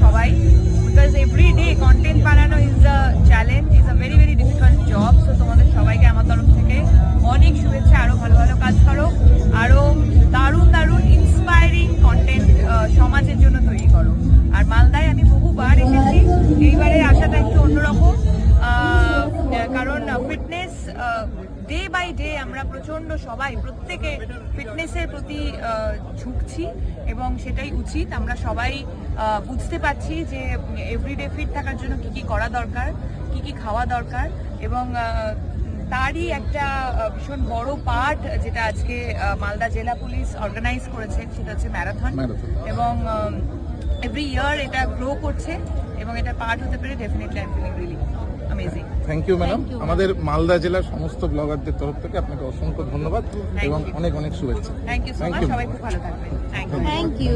সবাই, because every day content বানানো is a challenge, is a very very difficult job. So তোমাদের সবাইকে আমার তরফ থেকে অনেক শুভেচ্ছা, আরো ভালো ভালো কাজ করো, আরো দারুণ দারুণ ইন্সপায়ারিং কন্টেন্ট সমাজের জন্য তৈরি করো। আর মালদায় আমি বহুবার এসেছি, এইবারের আশাটা একটু অন্যরকম, কারণ ফিটনেস ডে বাই ডে আমরা প্রচন্ড সবাই প্রত্যেকে ফিটনেসের প্রতি ঝুঁকছি এবং সেটাই উচিত। আমরা সবাই বুঝতে পারছি যে এভরিডে ফিট থাকার জন্য কি কি করা দরকার, কি কি খাওয়া দরকার, এবং তারই একটা ভীষণ বড় পার্ট যেটা আজকে মালদা জেলা পুলিশ অর্গানাইজ করেছে, সেটা হচ্ছে ম্যারাথন। এবং এভরি ইয়ার এটা গ্রো করছে এবং এটা পার্ট হতে পেরে definitely I am feeling really amazing. Thank you madam. আমাদের মালদা জেলার সমস্ত ব্লগারদের তরফ থেকে আপনাকে অসংখ্য ধন্যবাদ এবং অনেক অনেক শুভেচ্ছা। থ্যাংক ইউ সো মাচ, সবাই খুব ভালো থাকবেন। Thank you.